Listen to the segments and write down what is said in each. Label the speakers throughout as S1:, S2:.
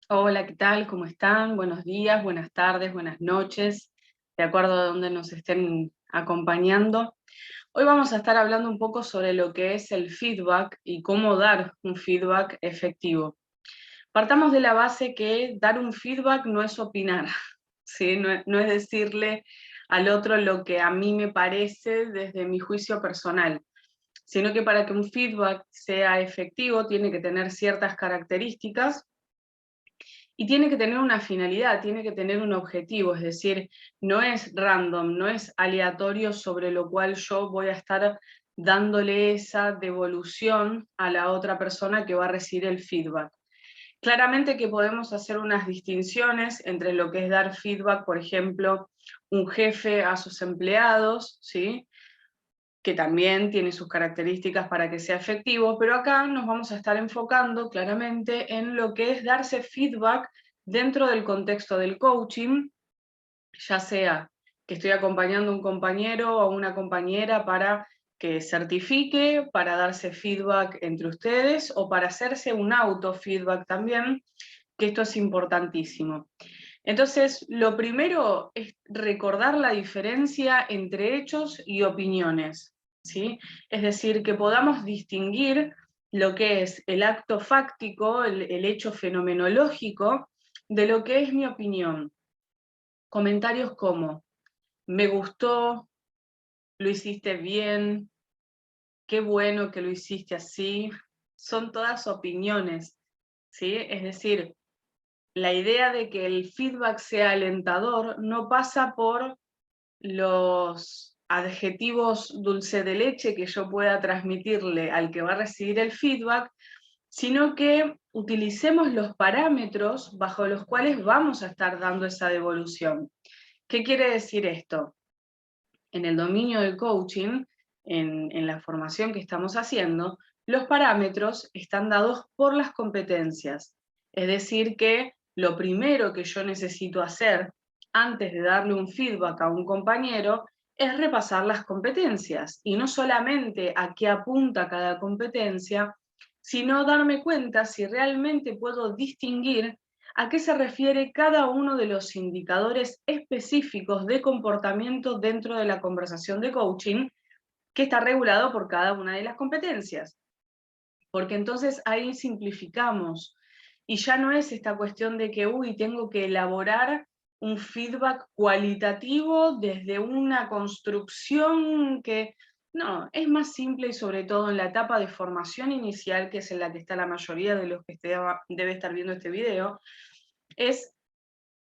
S1: Hola, ¿qué tal? ¿Cómo están? Buenos días, buenas tardes, buenas noches, de acuerdo a donde nos estén acompañando. Hoy vamos a estar hablando un poco sobre lo que es el feedback y cómo dar un feedback efectivo. Partamos de la base que dar un feedback no es opinar, ¿sí? No es decirle al otro lo que a mí me parece desde mi juicio personal, sino que para que un feedback sea efectivo tiene que tener ciertas características y tiene que tener una finalidad, tiene que tener un objetivo, es decir, no es random, no es aleatorio sobre lo cual yo voy a estar dándole esa devolución a la otra persona que va a recibir el feedback. Claramente que podemos hacer unas distinciones entre lo que es dar feedback, por ejemplo, un jefe a sus empleados, ¿sí? Que también tiene sus características para que sea efectivo, pero acá nos vamos a estar enfocando claramente en lo que es darse feedback dentro del contexto del coaching, ya sea que estoy acompañando a un compañero o una compañera para que certifique, para darse feedback entre ustedes o para hacerse un auto-feedback también, que esto es importantísimo. Entonces, lo primero es recordar la diferencia entre hechos y opiniones, ¿sí? Es decir, que podamos distinguir lo que es el acto fáctico, el hecho fenomenológico, de lo que es mi opinión. Comentarios como, me gustó, lo hiciste bien, qué bueno que lo hiciste así, son todas opiniones, ¿sí? Es decir, la idea de que el feedback sea alentador no pasa por los adjetivos dulce de leche que yo pueda transmitirle al que va a recibir el feedback, sino que utilicemos los parámetros bajo los cuales vamos a estar dando esa devolución. ¿Qué quiere decir esto? En el dominio del coaching, en la formación que estamos haciendo, los parámetros están dados por las competencias. Es decir, que lo primero que yo necesito hacer antes de darle un feedback a un compañero es repasar las competencias y no solamente a qué apunta cada competencia, sino darme cuenta si realmente puedo distinguir a qué se refiere cada uno de los indicadores específicos de comportamiento dentro de la conversación de coaching que está regulado por cada una de las competencias. Porque entonces ahí simplificamos y ya no es esta cuestión de que, uy, tengo que elaborar un feedback cualitativo desde una construcción que... No, es más simple y sobre todo en la etapa de formación inicial, que es en la que está la mayoría de los que debe estar viendo este video, es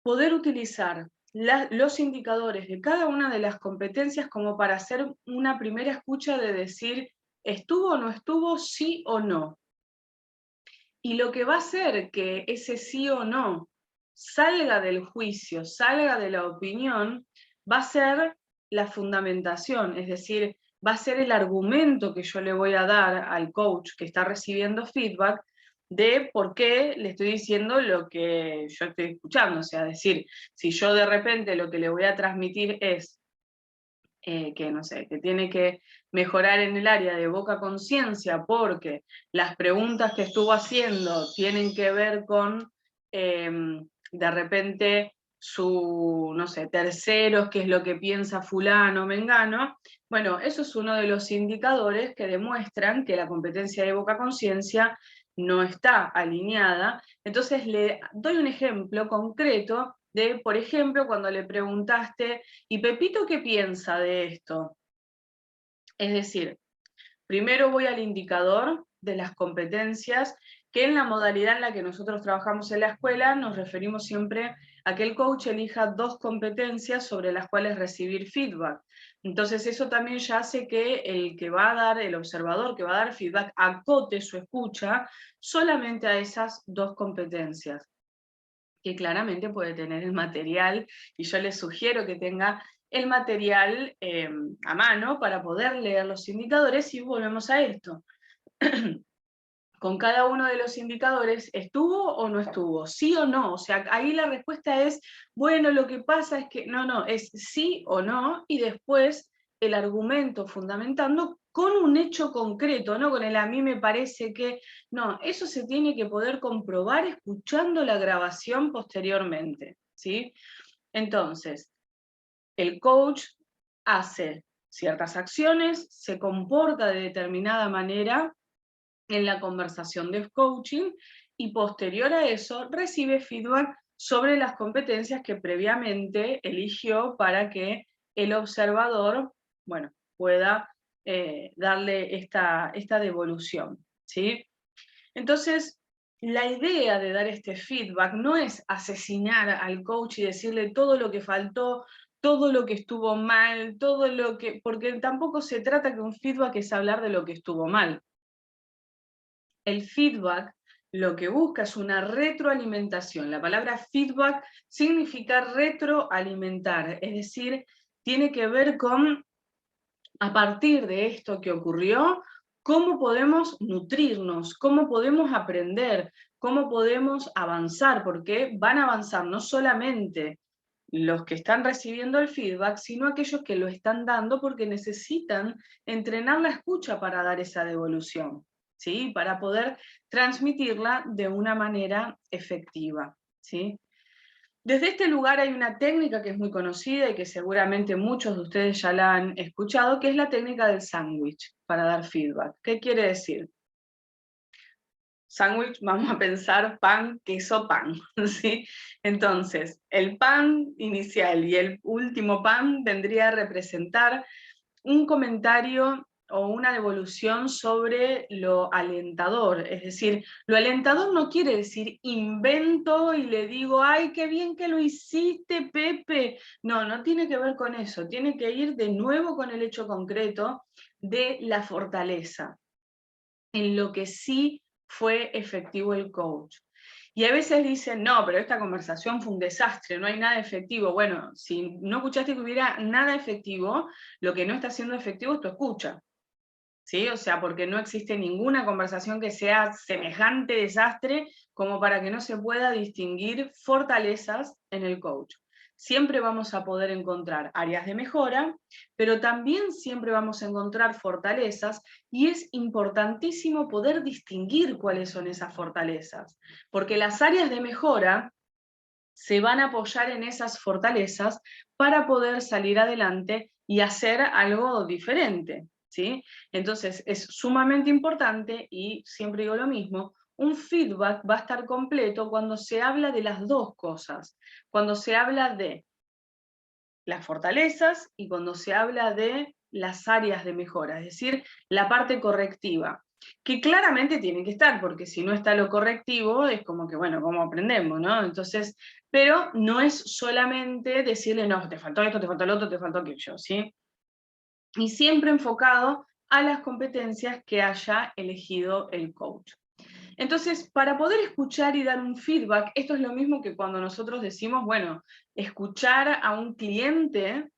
S1: poder utilizar los indicadores de cada una de las competencias como para hacer una primera escucha de decir, ¿estuvo o no estuvo, sí o no? Y lo que va a hacer que ese sí o no salga del juicio, salga de la opinión, va a ser la fundamentación, es decir, va a ser el argumento que yo le voy a dar al coach que está recibiendo feedback de por qué le estoy diciendo lo que yo estoy escuchando. O sea, decir, si yo de repente lo que le voy a transmitir es que no sé, que tiene que mejorar en el área de boca conciencia porque las preguntas que estuvo haciendo tienen que ver con de repente su, no sé, terceros, qué es lo que piensa fulano, mengano. Bueno, eso es uno de los indicadores que demuestran que la competencia de boca conciencia no está alineada. Entonces le doy un ejemplo concreto de, por ejemplo, cuando le preguntaste, ¿y Pepito qué piensa de esto? Es decir, primero voy al indicador de las competencias, que en la modalidad en la que nosotros trabajamos en la escuela nos referimos siempre a que el coach elija 2 competencias sobre las cuales recibir feedback. Entonces eso también ya hace que el que va a dar, el observador que va a dar feedback, acote su escucha solamente a esas 2 competencias, que claramente puede tener el material, y yo les sugiero que tenga el material a mano para poder leer los indicadores. Y volvemos a esto. Con cada uno de los indicadores, ¿estuvo o no estuvo? ¿Sí o no? O sea, ahí la respuesta es, bueno, lo que pasa es que, no, es sí o no, y después el argumento fundamentando con un hecho concreto, no con el a mí me parece que, no, eso se tiene que poder comprobar escuchando la grabación posteriormente, ¿sí? Entonces, el coach hace ciertas acciones, se comporta de determinada manera en la conversación de coaching y posterior a eso recibe feedback sobre las competencias que previamente eligió para que el observador, bueno, pueda darle esta devolución, ¿sí? Entonces, la idea de dar este feedback no es asesinar al coach y decirle todo lo que faltó, todo lo que estuvo mal, todo lo que... porque tampoco se trata que un feedback es hablar de lo que estuvo mal. El feedback lo que busca es una retroalimentación. La palabra feedback significa retroalimentar, es decir, tiene que ver con, a partir de esto que ocurrió, cómo podemos nutrirnos, cómo podemos aprender, cómo podemos avanzar, porque van a avanzar no solamente los que están recibiendo el feedback, sino aquellos que lo están dando porque necesitan entrenar la escucha para dar esa devolución, ¿sí? Para poder transmitirla de una manera efectiva, ¿sí? Desde este lugar hay una técnica que es muy conocida y que seguramente muchos de ustedes ya la han escuchado, que es la técnica del sándwich para dar feedback. ¿Qué quiere decir? Sándwich, vamos a pensar pan, queso, pan, ¿sí? Entonces, el pan inicial y el último pan vendría a representar un comentario o una devolución sobre lo alentador. Es decir, lo alentador no quiere decir invento y le digo, ¡ay, qué bien que lo hiciste, Pepe! No, no tiene que ver con eso. Tiene que ir de nuevo con el hecho concreto de la fortaleza, en lo que sí fue efectivo el coach. Y a veces dicen, no, pero esta conversación fue un desastre, no hay nada efectivo. Bueno, si no escuchaste que hubiera nada efectivo, lo que no está siendo efectivo es tu escucha, ¿sí? O sea, porque no existe ninguna conversación que sea semejante desastre como para que no se pueda distinguir fortalezas en el coach. Siempre vamos a poder encontrar áreas de mejora, pero también siempre vamos a encontrar fortalezas y es importantísimo poder distinguir cuáles son esas fortalezas, porque las áreas de mejora se van a apoyar en esas fortalezas para poder salir adelante y hacer algo diferente, ¿sí? Entonces es sumamente importante, y siempre digo lo mismo, un feedback va a estar completo cuando se habla de las dos cosas, cuando se habla de las fortalezas y cuando se habla de las áreas de mejora, es decir, la parte correctiva, que claramente tiene que estar, porque si no está lo correctivo, es como que, bueno, ¿cómo aprendemos, no? Entonces, pero no es solamente decirle, no, te faltó esto, te faltó lo otro, te faltó aquello, ¿sí? Y siempre enfocado a las competencias que haya elegido el coach. Entonces, para poder escuchar y dar un feedback, esto es lo mismo que cuando nosotros decimos, bueno, escuchar a un cliente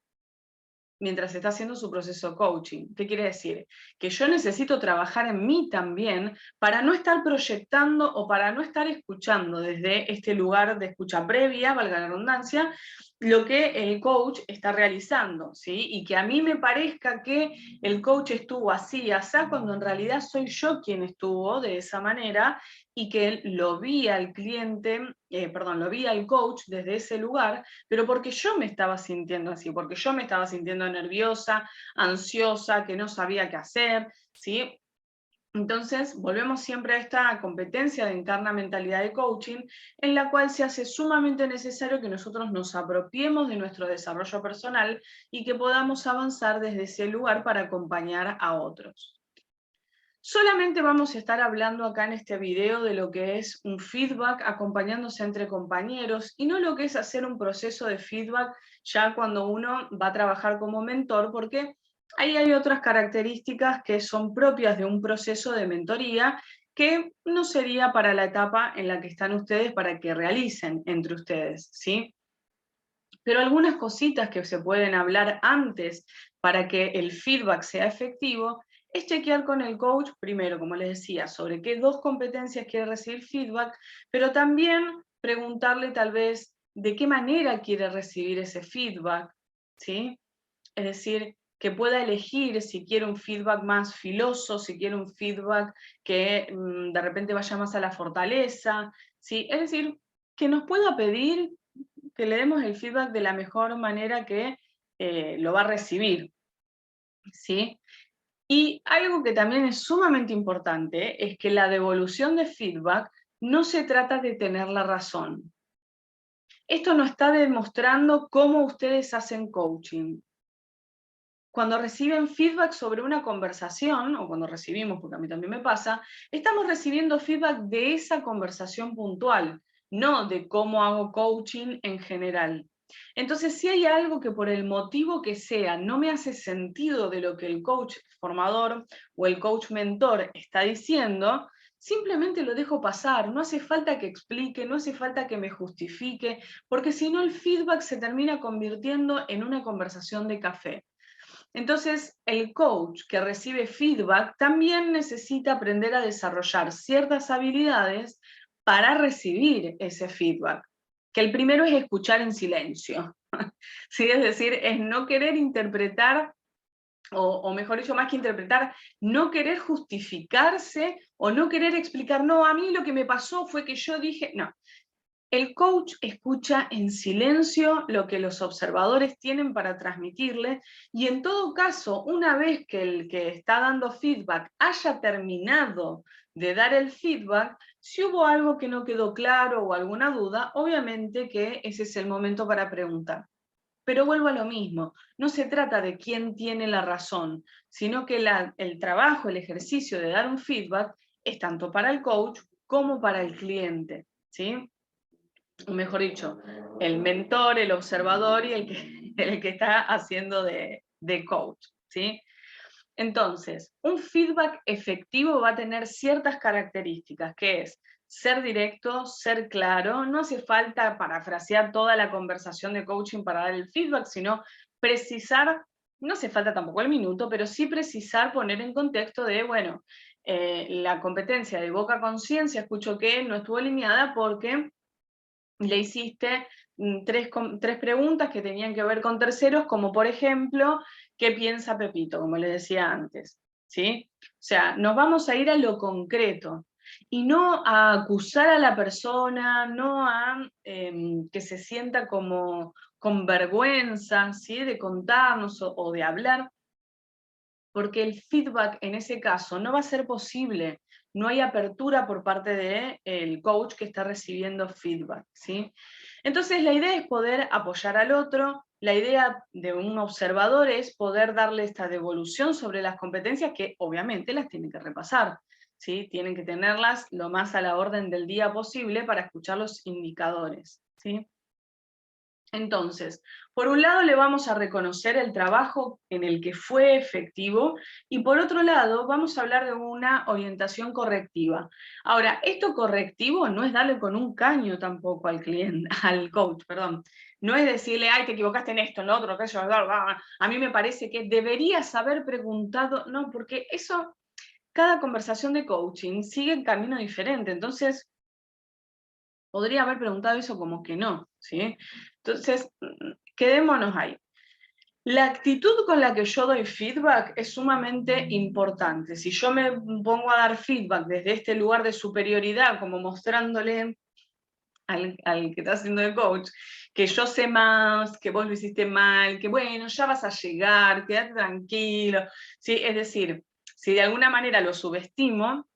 S1: mientras está haciendo su proceso coaching. ¿Qué quiere decir? Que yo necesito trabajar en mí también para no estar proyectando o para no estar escuchando desde este lugar de escucha previa, valga la redundancia, lo que el coach está realizando, ¿sí? Y que a mí me parezca que el coach estuvo así y así, cuando en realidad soy yo quien estuvo de esa manera y que lo vi al cliente, lo vi al coach desde ese lugar, pero porque yo me estaba sintiendo así, porque yo me estaba sintiendo nerviosa, ansiosa, que no sabía qué hacer, ¿sí? Entonces, volvemos siempre a esta competencia de Encarna Mentalidad de Coaching, en la cual se hace sumamente necesario que nosotros nos apropiemos de nuestro desarrollo personal y que podamos avanzar desde ese lugar para acompañar a otros. Solamente vamos a estar hablando acá en este video de lo que es un feedback acompañándose entre compañeros y no lo que es hacer un proceso de feedback ya cuando uno va a trabajar como mentor, porque ahí hay otras características que son propias de un proceso de mentoría que no sería para la etapa en la que están ustedes para que realicen entre ustedes, ¿sí? Pero algunas cositas que se pueden hablar antes para que el feedback sea efectivo es chequear con el coach, primero, como les decía, sobre qué dos competencias quiere recibir feedback, pero también preguntarle tal vez de qué manera quiere recibir ese feedback, ¿sí? Es decir, que pueda elegir si quiere un feedback más filoso, si quiere un feedback que de repente vaya más a la fortaleza, ¿sí? Es decir, que nos pueda pedir que le demos el feedback de la mejor manera que lo va a recibir, ¿sí? Y algo que también es sumamente importante es que la devolución de feedback no se trata de tener la razón. Esto no está demostrando cómo ustedes hacen coaching. Cuando reciben feedback sobre una conversación, o cuando recibimos, porque a mí también me pasa, estamos recibiendo feedback de esa conversación puntual, no de cómo hago coaching en general. Entonces, si hay algo que por el motivo que sea no me hace sentido de lo que el coach formador o el coach mentor está diciendo, simplemente lo dejo pasar, no hace falta que explique, no hace falta que me justifique, porque si no el feedback se termina convirtiendo en una conversación de café. Entonces, el coach que recibe feedback también necesita aprender a desarrollar ciertas habilidades para recibir ese feedback. Que el primero es escuchar en silencio. ¿Sí? Es decir, es no querer interpretar, o mejor dicho, más que interpretar, no querer justificarse o no querer explicar, no, a mí lo que me pasó fue que yo dije, no. El coach escucha en silencio lo que los observadores tienen para transmitirle y en todo caso, una vez que el que está dando feedback haya terminado de dar el feedback, si hubo algo que no quedó claro o alguna duda, obviamente que ese es el momento para preguntar. Pero vuelvo a lo mismo, no se trata de quién tiene la razón, sino que el trabajo, el ejercicio de dar un feedback es tanto para el coach como para el cliente, ¿sí? O mejor dicho, el mentor, el observador y el que está haciendo de coach, ¿sí? Entonces, un feedback efectivo va a tener ciertas características, que es ser directo, ser claro, no hace falta parafrasear toda la conversación de coaching para dar el feedback, sino precisar, no hace falta tampoco el minuto, pero sí precisar, poner en contexto de, bueno, la competencia de Boca Conciencia, escucho que no estuvo alineada porque le hiciste tres preguntas que tenían que ver con terceros, como por ejemplo, ¿qué piensa Pepito? Como le decía antes, ¿sí? O sea, nos vamos a ir a lo concreto y no a acusar a la persona, no a que se sienta como con vergüenza, ¿sí? De contarnos o de hablar, porque el feedback en ese caso no va a ser posible. No hay apertura por parte del coach que está recibiendo feedback, ¿sí? Entonces la idea es poder apoyar al otro, la idea de un observador es poder darle esta devolución sobre las competencias que obviamente las tienen que repasar, ¿sí? Tienen que tenerlas lo más a la orden del día posible para escuchar los indicadores, ¿sí? Entonces, por un lado le vamos a reconocer el trabajo en el que fue efectivo y por otro lado vamos a hablar de una orientación correctiva. Ahora, esto correctivo no es darle con un caño tampoco al cliente, al coach, perdón. No es decirle, ay, te equivocaste en esto, en lo otro, que yo, a mí me parece que deberías haber preguntado, no, porque eso, cada conversación de coaching sigue un camino diferente, entonces podría haber preguntado eso como que no, ¿sí? Entonces, quedémonos ahí. La actitud con la que yo doy feedback es sumamente importante. Si yo me pongo a dar feedback desde este lugar de superioridad, como mostrándole al que está haciendo el coach, que yo sé más, que vos lo hiciste mal, que bueno, ya vas a llegar, quédate tranquilo, ¿sí? Es decir, si de alguna manera lo subestimo,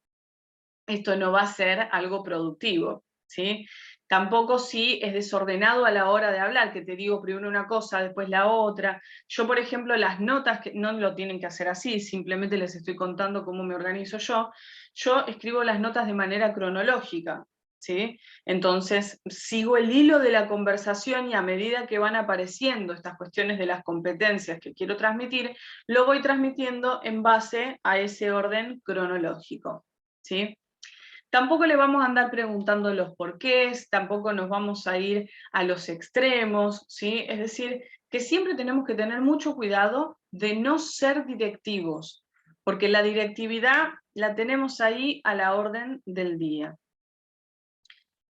S1: esto no va a ser algo productivo, ¿sí? Tampoco si es desordenado a la hora de hablar, que te digo primero una cosa, después la otra. Yo, por ejemplo, las notas, que no lo tienen que hacer así, simplemente les estoy contando cómo me organizo yo. Yo escribo las notas de manera cronológica, ¿sí? Entonces, sigo el hilo de la conversación y a medida que van apareciendo estas cuestiones de las competencias que quiero transmitir, lo voy transmitiendo en base a ese orden cronológico, ¿sí? Tampoco le vamos a andar preguntando los porqués, tampoco nos vamos a ir a los extremos, ¿sí? Es decir, que siempre tenemos que tener mucho cuidado de no ser directivos, porque la directividad la tenemos ahí a la orden del día.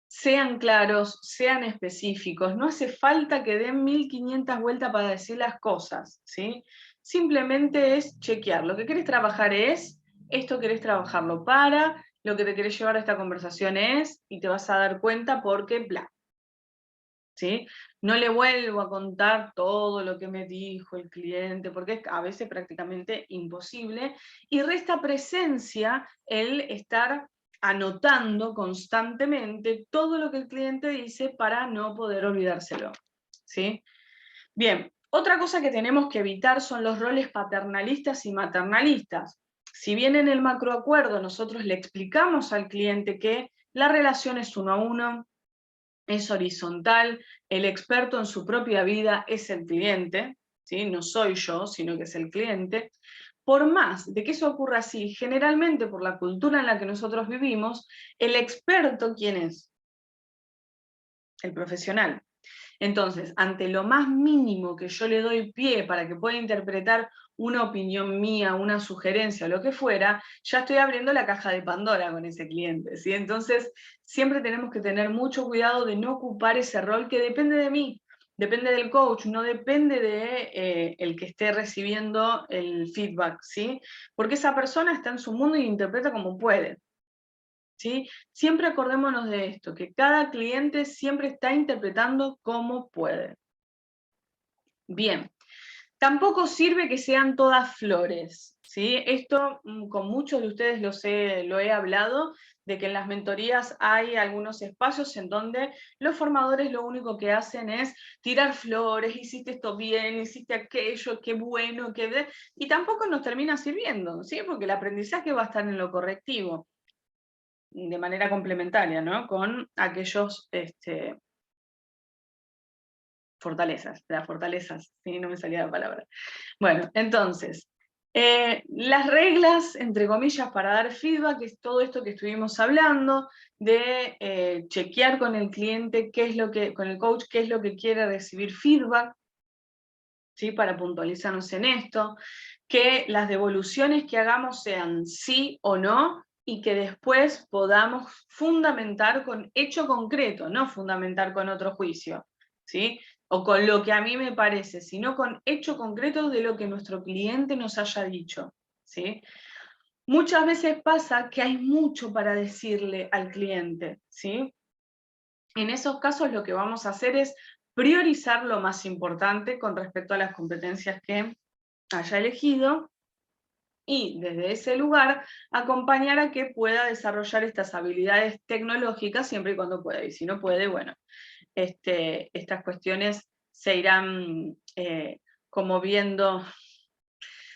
S1: Sean claros, sean específicos, no hace falta que den 1500 vueltas para decir las cosas, ¿sí? simplemente es chequear. Lo que querés trabajar es, esto querés trabajarlo para, lo que te querés llevar a esta conversación es, y te vas a dar cuenta porque bla. ¿Sí? No le vuelvo a contar todo lo que me dijo el cliente, porque es a veces prácticamente imposible, y resta presencia el estar anotando constantemente todo lo que el cliente dice para no poder olvidárselo. ¿Sí? Bien, otra cosa que tenemos que evitar son los roles paternalistas y maternalistas. Si bien en el macroacuerdo nosotros le explicamos al cliente que la relación es 1 a 1, es horizontal, el experto en su propia vida es el cliente, ¿sí? No soy yo, sino que es el cliente. Por más de que eso ocurra así, generalmente por la cultura en la que nosotros vivimos, el experto, ¿quién es? El profesional. Entonces, ante lo más mínimo que yo le doy pie para que pueda interpretar una opinión mía, una sugerencia o lo que fuera, ya estoy abriendo la caja de Pandora con ese cliente, ¿sí? Entonces, siempre tenemos que tener mucho cuidado de no ocupar ese rol que depende de mí, depende del coach, no depende de el que esté recibiendo el feedback, ¿sí? Porque esa persona está en su mundo y interpreta como puede. ¿Sí? Siempre acordémonos de esto, que cada cliente siempre está interpretando como puede. Bien, tampoco sirve que sean todas flores, ¿sí? Esto con muchos de ustedes lo he hablado, de que en las mentorías hay algunos espacios en donde los formadores lo único que hacen es tirar flores, hiciste esto bien, hiciste aquello, qué bueno, y tampoco nos termina sirviendo, ¿sí? Porque el aprendizaje va a estar en lo correctivo, de manera complementaria, ¿no? Con aquellos fortalezas, las fortalezas, ¿sí? No me salía la palabra. Bueno, entonces, las reglas, entre comillas, para dar feedback, es todo esto que estuvimos hablando, de chequear con el cliente con el coach, qué es lo que quiere recibir feedback, ¿sí? Para puntualizarnos en esto, que las devoluciones que hagamos sean sí o no, y que después podamos fundamentar con hecho concreto, no fundamentar con otro juicio, ¿sí? O con lo que a mí me parece, sino con hecho concreto de lo que nuestro cliente nos haya dicho, ¿sí? Muchas veces pasa que hay mucho para decirle al cliente, ¿sí? En esos casos lo que vamos a hacer es priorizar lo más importante con respecto a las competencias que haya elegido, y desde ese lugar acompañar a que pueda desarrollar estas habilidades tecnológicas siempre y cuando pueda. Y si no puede, bueno, estas cuestiones se irán como viendo,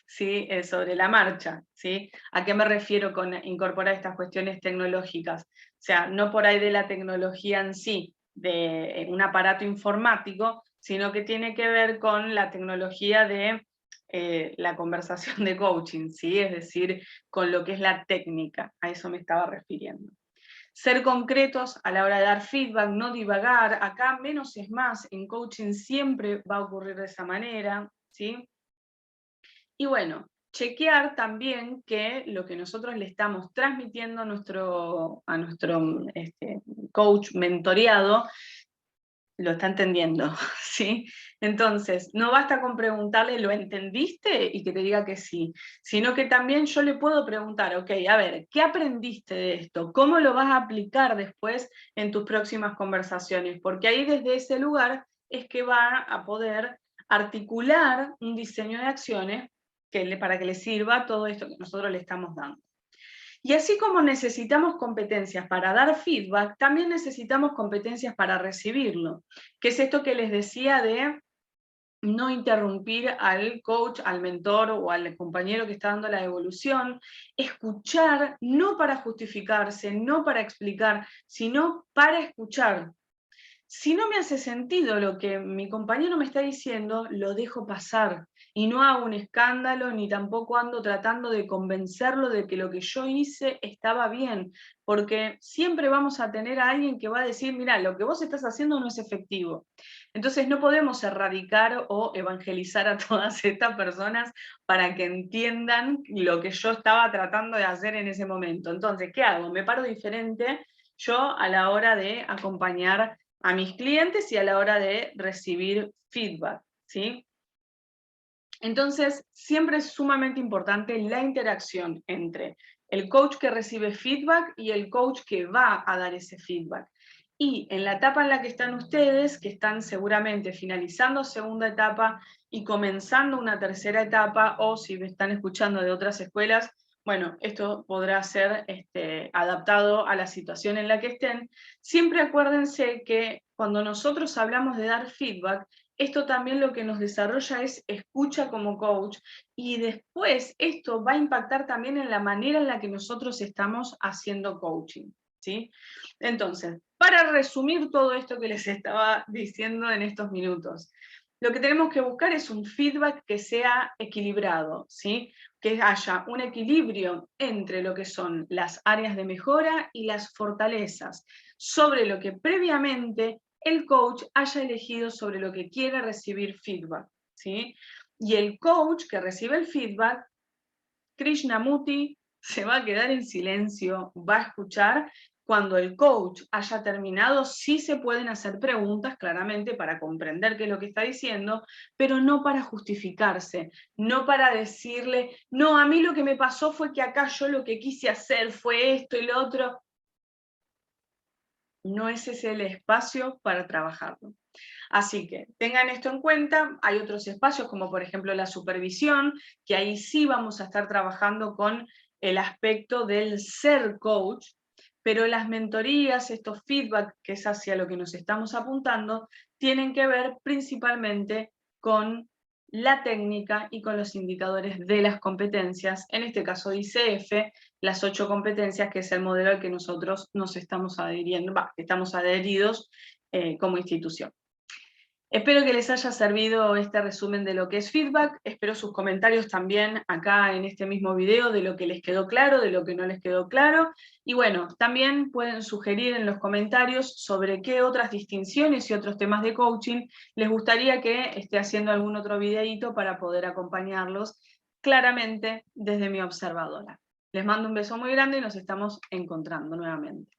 S1: ¿sí? Sobre la marcha, ¿sí? ¿A qué me refiero con incorporar estas cuestiones tecnológicas? O sea, no por ahí de la tecnología en sí, de un aparato informático, sino que tiene que ver con la tecnología de la conversación de coaching, ¿sí? Es decir, con lo que es la técnica, a eso me estaba refiriendo. Ser concretos a la hora de dar feedback, no divagar, acá menos es más, en coaching siempre va a ocurrir de esa manera, ¿sí? Y bueno, chequear también que lo que nosotros le estamos transmitiendo a nuestro coach mentoreado lo está entendiendo, ¿sí? Entonces, no basta con preguntarle, ¿lo entendiste? Y que te diga que sí, sino que también yo le puedo preguntar, ok, a ver, ¿qué aprendiste de esto? ¿Cómo lo vas a aplicar después en tus próximas conversaciones? Porque ahí desde ese lugar es que va a poder articular un diseño de acciones para que le sirva todo esto que nosotros le estamos dando. Y así como necesitamos competencias para dar feedback, también necesitamos competencias para recibirlo, que es esto que les decía de no interrumpir al coach, al mentor o al compañero que está dando la devolución, escuchar no para justificarse, no para explicar, sino para escuchar. Si no me hace sentido lo que mi compañero me está diciendo, lo dejo pasar y no hago un escándalo, ni tampoco ando tratando de convencerlo de que lo que yo hice estaba bien, porque siempre vamos a tener a alguien que va a decir, mira, lo que vos estás haciendo no es efectivo. Entonces no podemos erradicar o evangelizar a todas estas personas para que entiendan lo que yo estaba tratando de hacer en ese momento. Entonces, ¿qué hago? Me paro diferente yo a la hora de acompañar a mis clientes y a la hora de recibir feedback, ¿sí? Entonces, siempre es sumamente importante la interacción entre el coach que recibe feedback y el coach que va a dar ese feedback. Y en la etapa en la que están ustedes, que están seguramente finalizando segunda etapa y comenzando una tercera etapa, o si me están escuchando de otras escuelas, bueno, esto podrá ser adaptado a la situación en la que estén. Siempre acuérdense que cuando nosotros hablamos de dar feedback, esto también lo que nos desarrolla es escucha como coach, y después esto va a impactar también en la manera en la que nosotros estamos haciendo coaching, ¿sí? Entonces, para resumir todo esto que les estaba diciendo en estos minutos, lo que tenemos que buscar es un feedback que sea equilibrado, ¿sí? Que haya un equilibrio entre lo que son las áreas de mejora y las fortalezas, sobre lo que previamente el coach haya elegido sobre lo que quiere recibir feedback, ¿sí? Y el coach que recibe el feedback, Krishnamurti, se va a quedar en silencio, va a escuchar. Cuando el coach haya terminado, sí se pueden hacer preguntas, claramente, para comprender qué es lo que está diciendo, pero no para justificarse, no para decirle, no, a mí lo que me pasó fue que acá yo lo que quise hacer fue esto y lo otro. No es ese el espacio para trabajarlo. Así que tengan esto en cuenta. Hay otros espacios, como por ejemplo la supervisión, que ahí sí vamos a estar trabajando con el aspecto del ser coach, pero las mentorías, estos feedback, que es hacia lo que nos estamos apuntando, tienen que ver principalmente con la técnica y con los indicadores de las competencias, en este caso ICF, las 8 competencias, que es el modelo al que nosotros nos estamos adhiriendo, estamos adheridos como institución. Espero que les haya servido este resumen de lo que es feedback. Espero sus comentarios también acá en este mismo video de lo que les quedó claro, de lo que no les quedó claro. Y bueno, también pueden sugerir en los comentarios sobre qué otras distinciones y otros temas de coaching les gustaría que esté haciendo algún otro videíto para poder acompañarlos claramente desde mi observadora. Les mando un beso muy grande y nos estamos encontrando nuevamente.